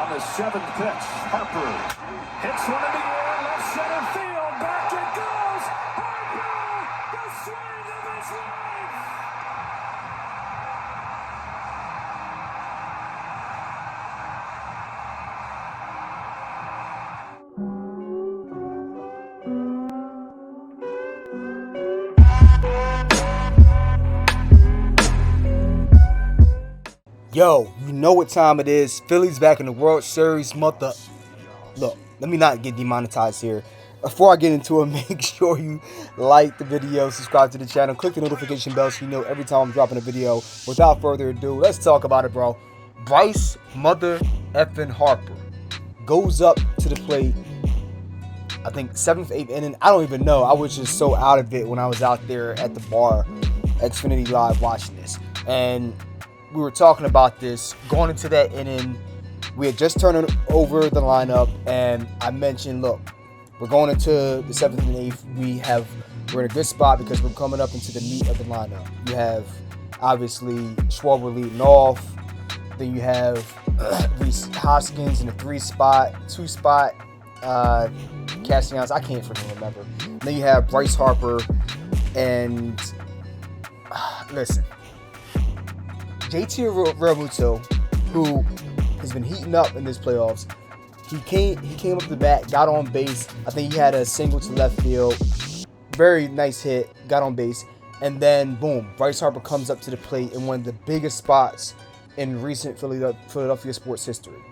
On the seventh pitch, Harper hits one in the air, left center field, back it goes! Harper, the swing of his life! Yo, you know what time it is. Phillies back in the World Series. Look, let me not get demonetized here. Before I get into it, make sure you like the video, subscribe to the channel, click the notification bell so you know every time I'm dropping a video. Without further ado, let's talk about it, bro. Bryce Mother effing Harper goes up to the plate. I think 7th, 8th inning. I don't even know. I was just so out of it when I was out there at the bar at Xfinity Live watching this. And we were talking about this going into that inning. We had just turned over the lineup, and I mentioned, look, we're going into the 7th and 8th. We're in a good spot because we're coming up into the meat of the lineup. You have obviously Schwarber leading off. Then you have Rhys Hoskins in the 2 spot. Castellanos, I can't freaking remember. And then you have Bryce Harper, and listen. JT Realmuto, who has been heating up in this playoffs, he came up the bat, got on base. I think he had a single to left field. Very nice hit, got on base. And then, boom, Bryce Harper comes up to the plate in one of the biggest spots in recent Philadelphia sports history.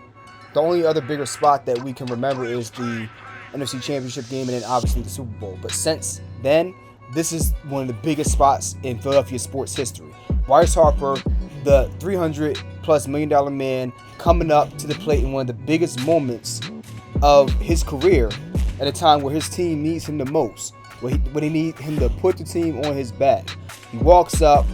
The only other bigger spot that we can remember is the NFC Championship game and then obviously the Super Bowl. But since then, this is one of the biggest spots in Philadelphia sports history. Bryce Harper, the $300+ million man, coming up to the plate in one of the biggest moments of his career at a time where his team needs him the most, when they need him to put the team on his back. He walks up,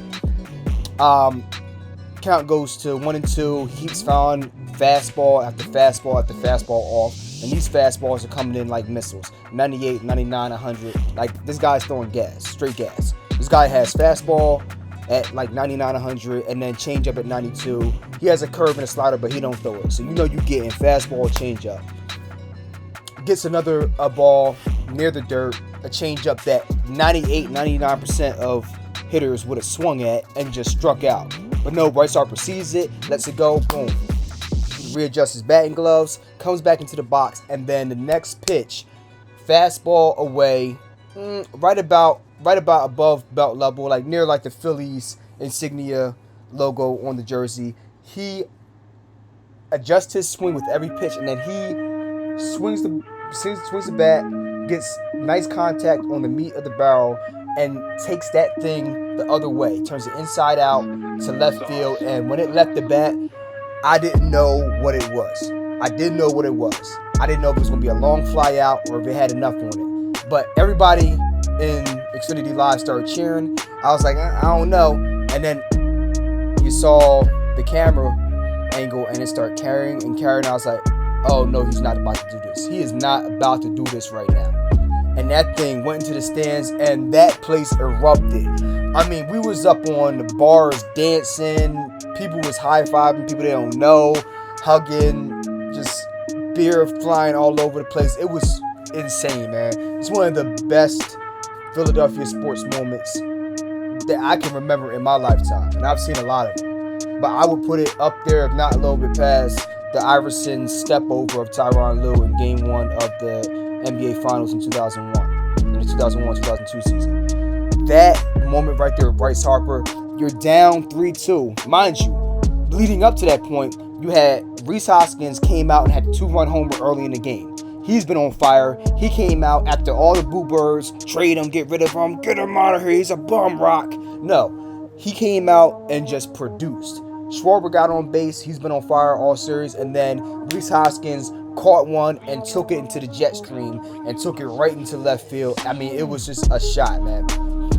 count goes to 1-2. He keeps fouling fastball after fastball after fastball off, and these fastballs are coming in like missiles, 98, 99, 100. Like, this guy's throwing gas, straight gas. This guy has fastball at like 99, 100, and then change up at 92. He has a curve and a slider, but he don't throw it. So you know you getting fastball, change up. Gets another ball near the dirt, a change up that 98, 99% of hitters would have swung at and just struck out. But no, Bryce Harper sees it, lets it go, boom. Readjusts his batting gloves, comes back into the box, and then the next pitch, fastball away, right about above belt level, like near like the Phillies insignia logo on the jersey. He adjusts his swing with every pitch, and then he swings the bat, gets nice contact on the meat of the barrel, and takes that thing the other way, turns it inside out to left field. And when it left the bat, I didn't know what it was. I didn't know if it was going to be a long fly out or if it had enough on it. But everybody in Xfinity Live started cheering. I was like, I don't know. And then you saw the camera angle and it started carrying. I was like, oh no, he's not about to do this. He is not about to do this right now. And that thing went into the stands, and that place erupted. I mean, we was up on the bars dancing. People was high-fiving people they don't know, hugging, just beer flying all over the place. It was insane, man. It's one of the best Philadelphia sports moments that I can remember in my lifetime, and I've seen a lot of them. But I would put it up there, if not a little bit past, the Iverson step over of Tyronn Lue in Game 1 of the NBA Finals in 2001, in the 2001-2002 season. That moment right there with Bryce Harper, you're down 3-2. Mind you, leading up to that point, you had Rhys Hoskins came out and had a 2-run homer early in the game. He's been on fire. He came out after all the boo birds, trade him, get rid of him, get him out of here, he's a bum rock. No, he came out and just produced. Schwarber got on base, he's been on fire all series, and then Rhys Hoskins caught one and took it into the jet stream and took it right into left field. I mean, it was just a shot, man.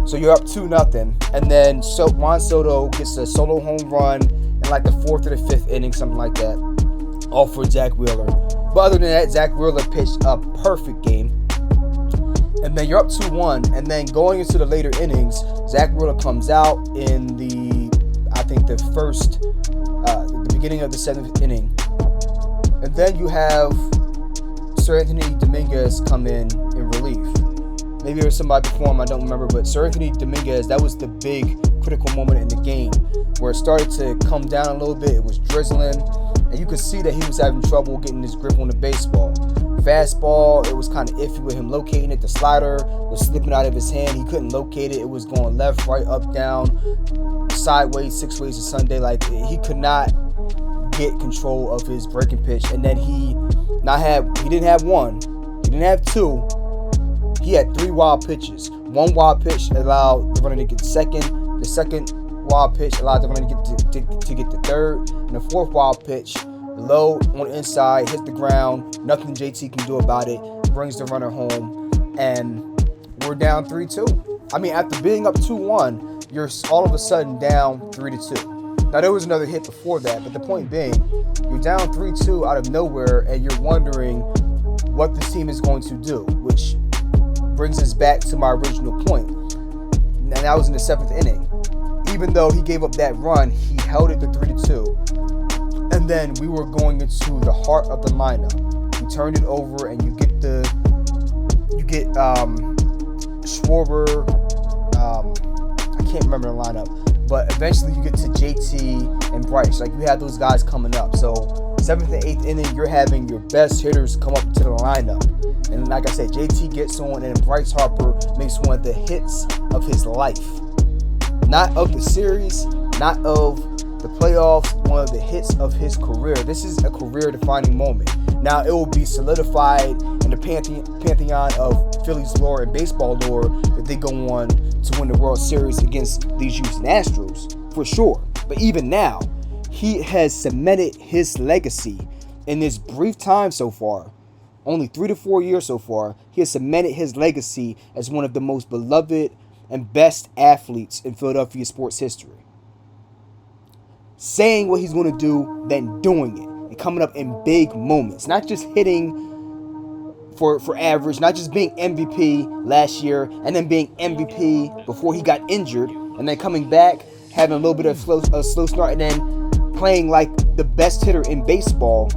So you're up 2-0, and then Juan Soto gets a solo home run in like the 4th or the 5th inning, something like that, all for Zach Wheeler. But other than that, Zach Wheeler pitched a perfect game. And then you're up 2-1, and then going into the later innings, Zach Wheeler comes out in the beginning of the 7th inning, And then you have Sir Anthony Dominguez come in relief. Maybe there was somebody before him, I don't remember, but Sir Anthony Dominguez, that was the big critical moment in the game where it started to come down a little bit. It was drizzling, and you could see that he was having trouble getting his grip on the baseball. Fastball, it was kind of iffy with him locating it. The slider was slipping out of his hand. He couldn't locate it. It was going left, right, up, down, sideways, six ways to Sunday. Like, he could not get control of his breaking pitch. And then he didn't have one, he didn't have two, he had three wild pitches. One wild pitch allowed the runner to get second. The second wild pitch allowed the runner to get the third. And the fourth wild pitch, low on the inside, hit the ground. Nothing JT can do about it. Brings the runner home. And we're down 3-2. I mean, after being up 2-1, you're all of a sudden down 3-2. Now, there was another hit before that, but the point being, you're down 3-2 out of nowhere, and you're wondering what this team is going to do, which brings us back to my original point. And that was in the 7th inning. Even though he gave up that run, he held it to 3-2. And then we were going into the heart of the lineup. You turned it over, and you get Schwarber. I can't remember the lineup, but eventually you get to JT and Bryce. Like, you have those guys coming up. So 7th and 8th inning, you're having your best hitters come up to the lineup. And like I said, JT gets on, and Bryce Harper makes one of the hits of his life. Not of the series, not of the playoffs, one of the hits of his career. This is a career-defining moment. Now, it will be solidified in the pantheon of Phillies lore and baseball lore if they go on to win the World Series against these Houston Astros, for sure. But even now, he has cemented his legacy in this brief time so far. Only 3 to 4 years so far, he has cemented his legacy as one of the most beloved and best athletes in Philadelphia sports history. Saying what he's going to do, then doing it. And coming up in big moments. Not just hitting for average, not just being MVP last year, and then being MVP before he got injured, and then coming back, having a little bit of a slow start, and then playing like the best hitter in baseball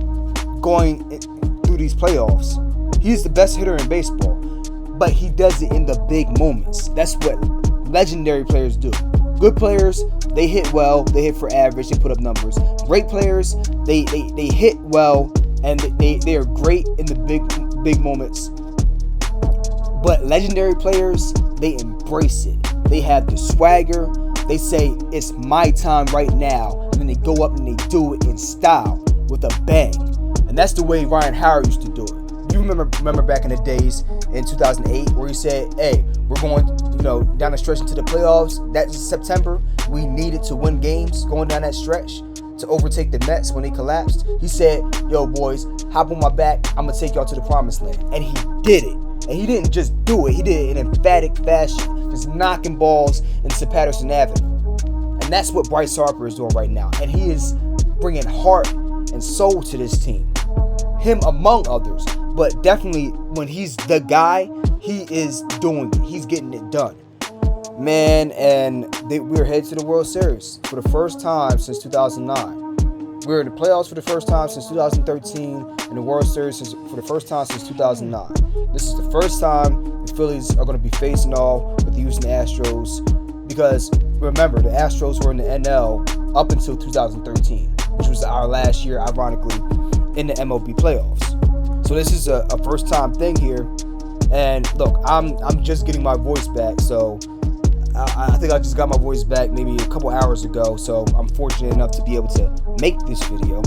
going through these playoffs. He's the best hitter in baseball, but he does it in the big moments. That's what legendary players do. Good players, they hit well, they hit for average, they put up numbers. Great players, they hit well, and they are great in the big moments. But legendary players, they embrace it. They have the swagger. They say, it's my time right now. And then they go up and they do it in style with a bang. And that's the way Ryan Howard used to do it. You remember back in the days in 2008 where he said, hey, we're going down the stretch into the playoffs. That's September. We needed to win games going down that stretch to overtake the Mets when they collapsed. He said, yo, boys, hop on my back. I'm going to take y'all to the promised land. And he did it. And he didn't just do it. He did it in emphatic fashion. Just knocking balls into Patterson Avenue. And that's what Bryce Harper is doing right now. And he is bringing heart and soul to this team. Him among others. But definitely when he's the guy, he is doing it. He's getting it done. Man, and we're headed to the World Series for the first time since 2009. We're in the playoffs for the first time since 2013, and the World Series for the first time since 2009. This is the first time the Phillies are going to be facing off with the Houston Astros, because remember, the Astros were in the NL up until 2013, which was our last year, ironically, in the MLB playoffs. So this is a first-time thing here, and look, I'm just getting my voice back, so I think I just got my voice back maybe a couple hours ago, so I'm fortunate enough to be able to make this video.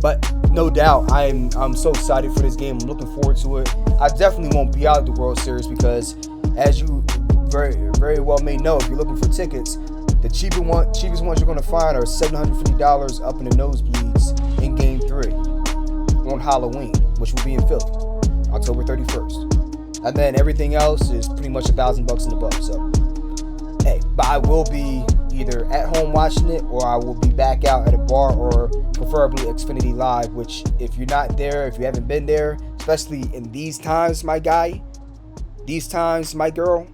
But no doubt, I'm so excited for this game. I'm looking forward to it. I definitely won't be out at the World Series because, as you very, very well may know, if you're looking for tickets, the cheapest ones you're going to find are $750 up in the nosebleeds in Game 3 on Halloween, which will be in Philly, October 31st. And then everything else is pretty much $1,000 and above. So, hey, but I will be either at home watching it, or I will be back out at a bar, or preferably Xfinity Live, which if you're not there, if you haven't been there, especially in these times, my guy, these times, my girl,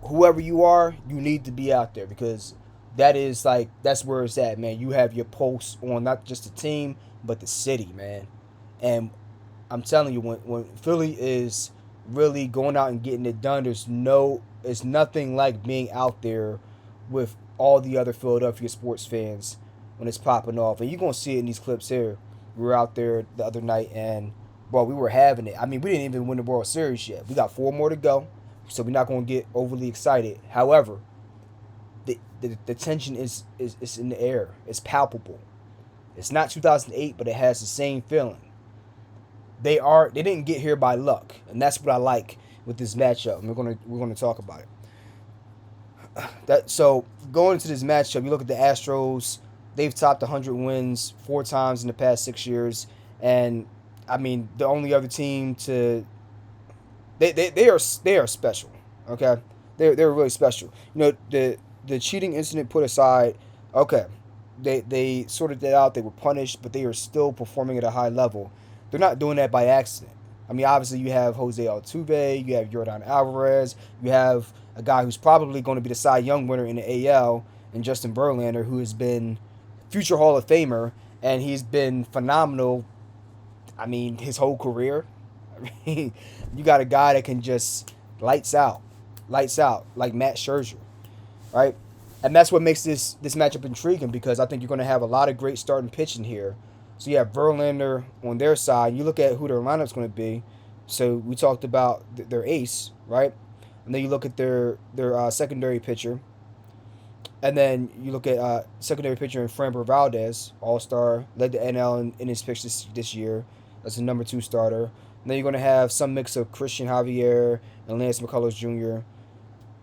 whoever you are, you need to be out there, because that's where it's at, man. You have your pulse on not just the team, but the city, man. And I'm telling you, when Philly is really going out and getting it done, it's nothing like being out there with all the other Philadelphia sports fans when it's popping off. And you're going to see it in these clips here. We were out there the other night, and, well, we were having it. I mean, we didn't even win the World Series yet. We got 4 more to go, so we're not going to get overly excited. However, the tension is in the air. It's palpable. It's not 2008, but it has the same feeling. They didn't get here by luck, and that's what I like with this matchup. And we're gonna talk about it. So going into this matchup, you look at the Astros. They've topped 100 wins 4 times in the past 6 years, and I mean the only other team they are special. Okay, they're really special. You know, the cheating incident put aside, okay, they sorted that out. They were punished, but they are still performing at a high level. They're not doing that by accident. I mean, obviously, you have Jose Altuve, you have Yordan Alvarez, you have a guy who's probably going to be the Cy Young winner in the AL, and Justin Verlander, who has been future Hall of Famer, and he's been phenomenal, I mean, his whole career. I mean, you got a guy that can just lights out, like Matt Scherzer, right? And that's what makes this matchup intriguing, because I think you're going to have a lot of great starting pitching here. So you have Verlander on their side. You look at who their lineup's going to be. So we talked about their ace, right? And then you look at their secondary pitcher. And then you look at secondary pitcher in Framber Valdez, all-star, led the NL in his pitch this year. That's the number 2 starter. And then you're going to have some mix of Christian Javier and Lance McCullers Jr.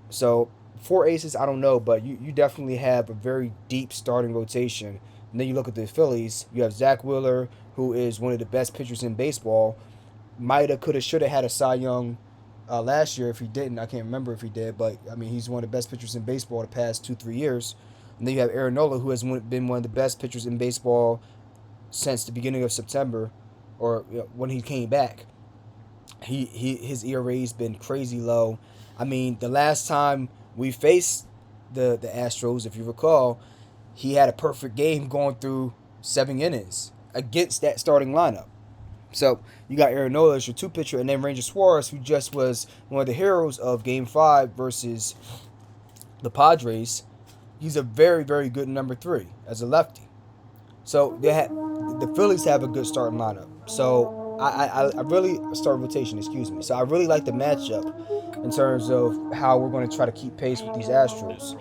So 4 aces, I don't know, but you definitely have a very deep starting rotation. And then you look at the Phillies, you have Zach Wheeler, who is one of the best pitchers in baseball. Coulda, shoulda had a Cy Young last year. If he didn't, I can't remember if he did, but I mean, he's one of the best pitchers in baseball the past 2-3 years. And then you have Aaron Nola, who has been one of the best pitchers in baseball since the beginning of September, or when he came back. His ERA's been crazy low. I mean, the last time we faced the Astros, if you recall, he had a perfect game going through 7 innings against that starting lineup. So you got Aaron Nola as your 2 pitcher, and then Ranger Suarez, who just was one of the heroes of Game 5 versus the Padres. He's a very, very good number 3 as a lefty. So the Phillies have a good starting lineup. So I really start rotation. So I really like the matchup in terms of how we're going to try to keep pace with these Astros.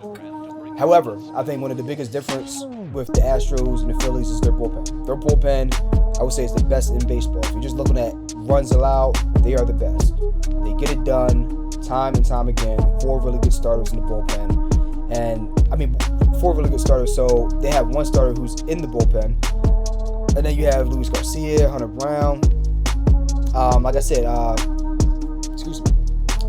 However, I think one of the biggest difference with the Astros and the Phillies is their bullpen. Their bullpen, I would say, is the best in baseball. If you're just looking at runs allowed, they are the best. They get it done time and time again. 4 really good starters in the bullpen. And, I mean, 4 really good starters. So they have 1 starter who's in the bullpen. And then you have Luis Garcia, Hunter Brown. Like I said,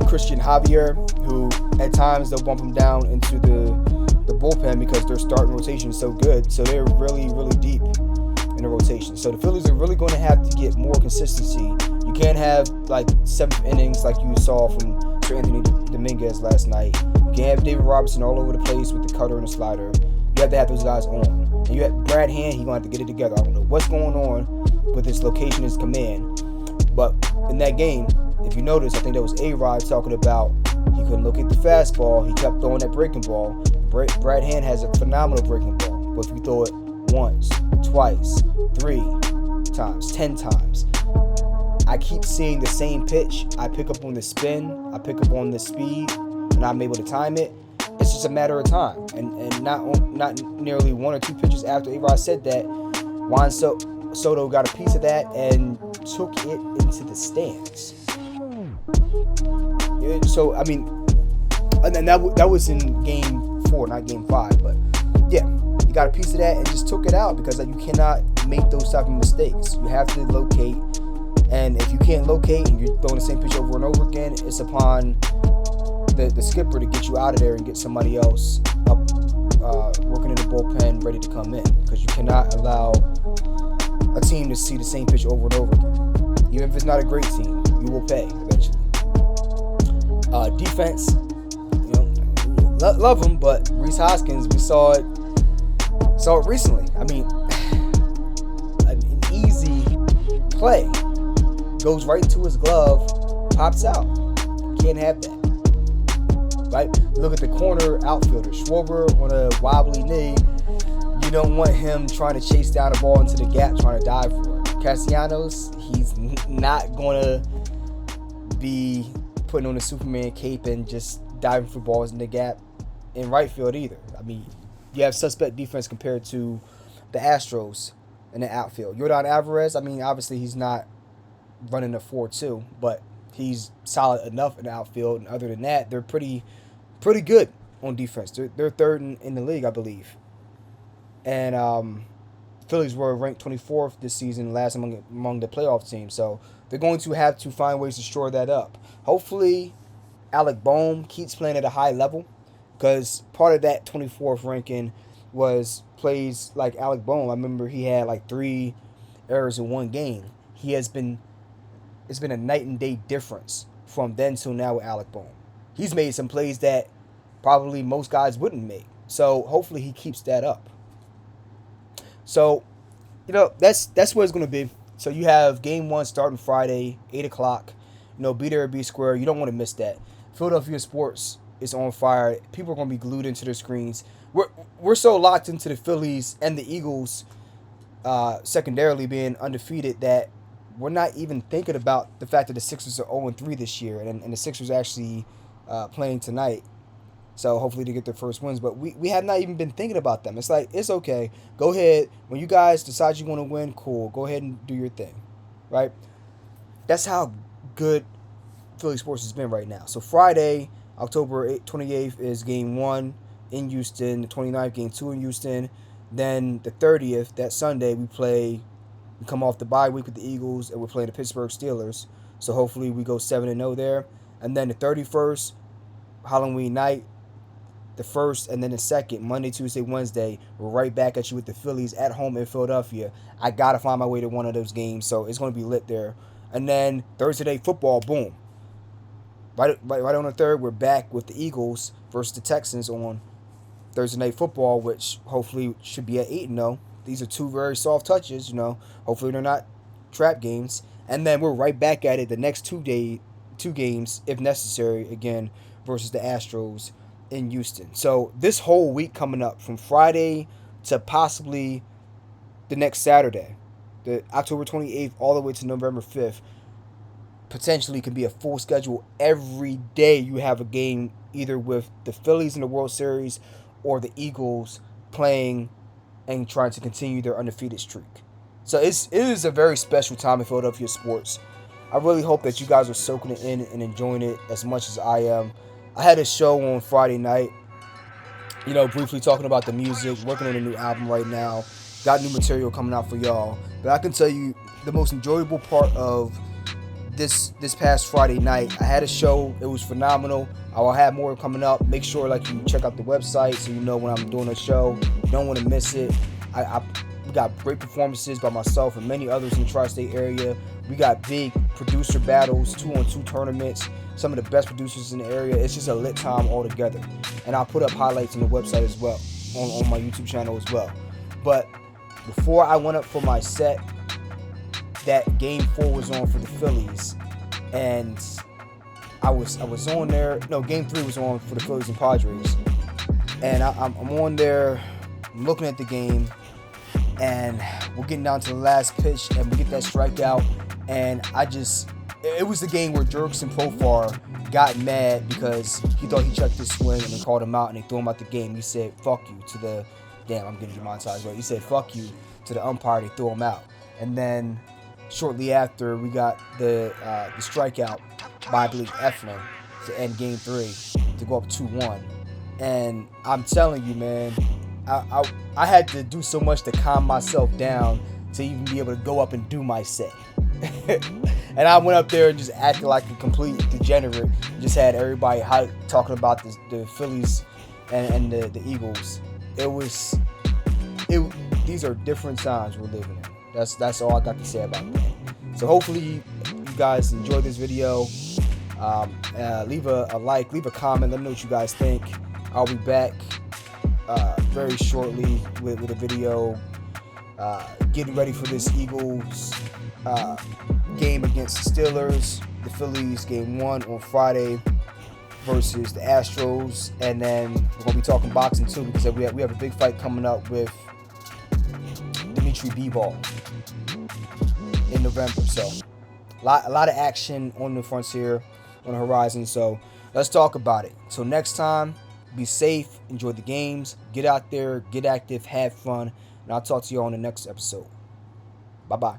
Christian Javier, who at times they'll bump him down into the bullpen because their starting rotation is so good. So they're really, really deep in the rotation. So the Phillies are really going to have to get more consistency. You can't have like 7th innings like you saw from Sir Anthony Dominguez last night. You can't have David Robertson all over the place with the cutter and the slider. You have to have those guys on. And you have Brad Hand, he's going to have to get it together. I don't know what's going on with his location, his command. But in that game, if you notice, I think that was A-Rod talking about he couldn't look at the fastball. He kept throwing that breaking ball. Brad Hand has a phenomenal breaking ball. But if you throw it once, twice, 3 times, 10 times, I keep seeing the same pitch. I pick up on the spin. I pick up on the speed. And I'm able to time it. It's just a matter of time. And not nearly 1 or 2 pitches after A-Rod said that, Juan Soto got a piece of that and took it into the stands. So, I mean, and then that was in Game 4, not Game 5. But, yeah, you got a piece of that and just took it out because you cannot make those type of mistakes. You have to locate. And if you can't locate and you're throwing the same pitch over and over again, it's upon the skipper to get you out of there and get somebody else up working in the bullpen ready to come in. Because you cannot allow a team to see the same pitch over and over again. Even if it's not a great team, you will pay eventually. Defense, love him, but Rhys Hoskins, we saw it recently. I mean, play. Goes right into his glove, pops out. Can't have that. Right? Look at the corner outfielder. Schwarber on a wobbly knee. You don't want him trying to chase down the ball into the gap, trying to dive for it. Castellanos, he's not going to be putting on a Superman cape and just diving for balls in the gap in right field either. I mean, you have suspect defense compared to the Astros in the outfield. Yordan Alvarez, I mean, obviously he's not running a 4-2, but he's solid enough in the outfield. And other than that, they're pretty good on defense. They're third in the league, I believe. And Phillies were ranked 24th this season, last among the playoff teams. So they're going to have to find ways to shore that up. Hopefully, Alec Bohm keeps playing at a high level, because part of that 24th ranking was plays like Alec Bohm. I remember he had like 3 errors in one game. It's been a night and day difference from then till now with Alec Bohm. He's made some plays that probably most guys wouldn't make. So hopefully he keeps that up. So, that's what it's going to be. So you have game 1 starting Friday, 8 o'clock. Be there, be square. You don't want to miss that. Philadelphia sports is on fire. People are going to be glued into their screens. We're so locked into the Phillies and the Eagles, secondarily being undefeated, that we're not even thinking about the fact that the Sixers are 0-3 this year, and the Sixers actually playing tonight. So hopefully they get their first wins. But we have not even been thinking about them. It's like, it's okay. Go ahead. When you guys decide you want to win, cool. Go ahead and do your thing. Right? That's how good Philly sports has been right now. So Friday, October 28th is game 1 in Houston. The 29th, game 2 in Houston. Then the 30th, that Sunday, we come off the bye week with the Eagles, and we're playing the Pittsburgh Steelers. So hopefully we go 7-0 there. And then the 31st, Halloween night, the 1st, and then the 2nd, Monday, Tuesday, Wednesday, we're right back at you with the Phillies at home in Philadelphia. I got to find my way to one of those games, so it's going to be lit there. And then Thursday night football, boom. Right on the 3rd, we're back with the Eagles versus the Texans on Thursday night football, which hopefully should be at 8-0. These are 2 very soft touches, Hopefully they're not trap games. And then we're right back at it the next 2 games, if necessary, again, versus the Astros in Houston. So this whole week coming up, from Friday to possibly the next Saturday, the October 28th all the way to November 5th, potentially could be a full schedule. Every day you have a game, either with the Phillies in the World Series or the Eagles playing and trying to continue their undefeated streak. So it is a very special time in Philadelphia sports. I really hope that you guys are soaking it in and enjoying it as much as I am. I had a show on Friday night, briefly talking about the music, working on a new album right now. Got new material coming out for y'all. But I can tell you the most enjoyable part of this past Friday night, I had a show. It was phenomenal. I will have more coming up. Make sure you check out the website so you know when I'm doing a show. You don't want to miss it. We got great performances by myself and many others in the tri-state area. We got big producer battles, 2-on-2 tournaments, some of the best producers in the area. It's just a lit time all together. And I'll put up highlights on the website as well, on my YouTube channel as well. But before I went up for my set, that game 4 was on for the Phillies, and I was on there. No, game 3 was on for the Phillies and Padres, and I'm on there, I'm looking at the game, and we're getting down to the last pitch, and we get that strikeout, and it was the game where Jurickson Profar got mad because he thought he checked his swing, and they called him out, and they threw him out the game. He said, "Fuck you" to the, I'm getting demonetized, right? He said, "Fuck you" to the umpire. They threw him out, and then shortly after, we got the strikeout by, I believe, Eflin to end game 3 to go up 2-1. And I'm telling you, man, I had to do so much to calm myself down to even be able to go up and do my set. And I went up there and just acted like a complete degenerate. Just had everybody talking about the Phillies and the Eagles. These are different times we're living in. That's all I got to say about that. So hopefully you guys enjoyed this video. Leave a like, leave a comment, let me know what you guys think. I'll be back very shortly with a video Getting ready for this Eagles game against the Steelers. The Phillies game 1 on Friday versus the Astros. And then we're going to be talking boxing too, because we have a big fight coming up with Dimitri Bivol in November. So a lot of action on the frontier, on the horizon. So let's talk about it. So next time, be safe, enjoy the games, get out there, get active, have fun, and I'll talk to you on the next episode. Bye-bye.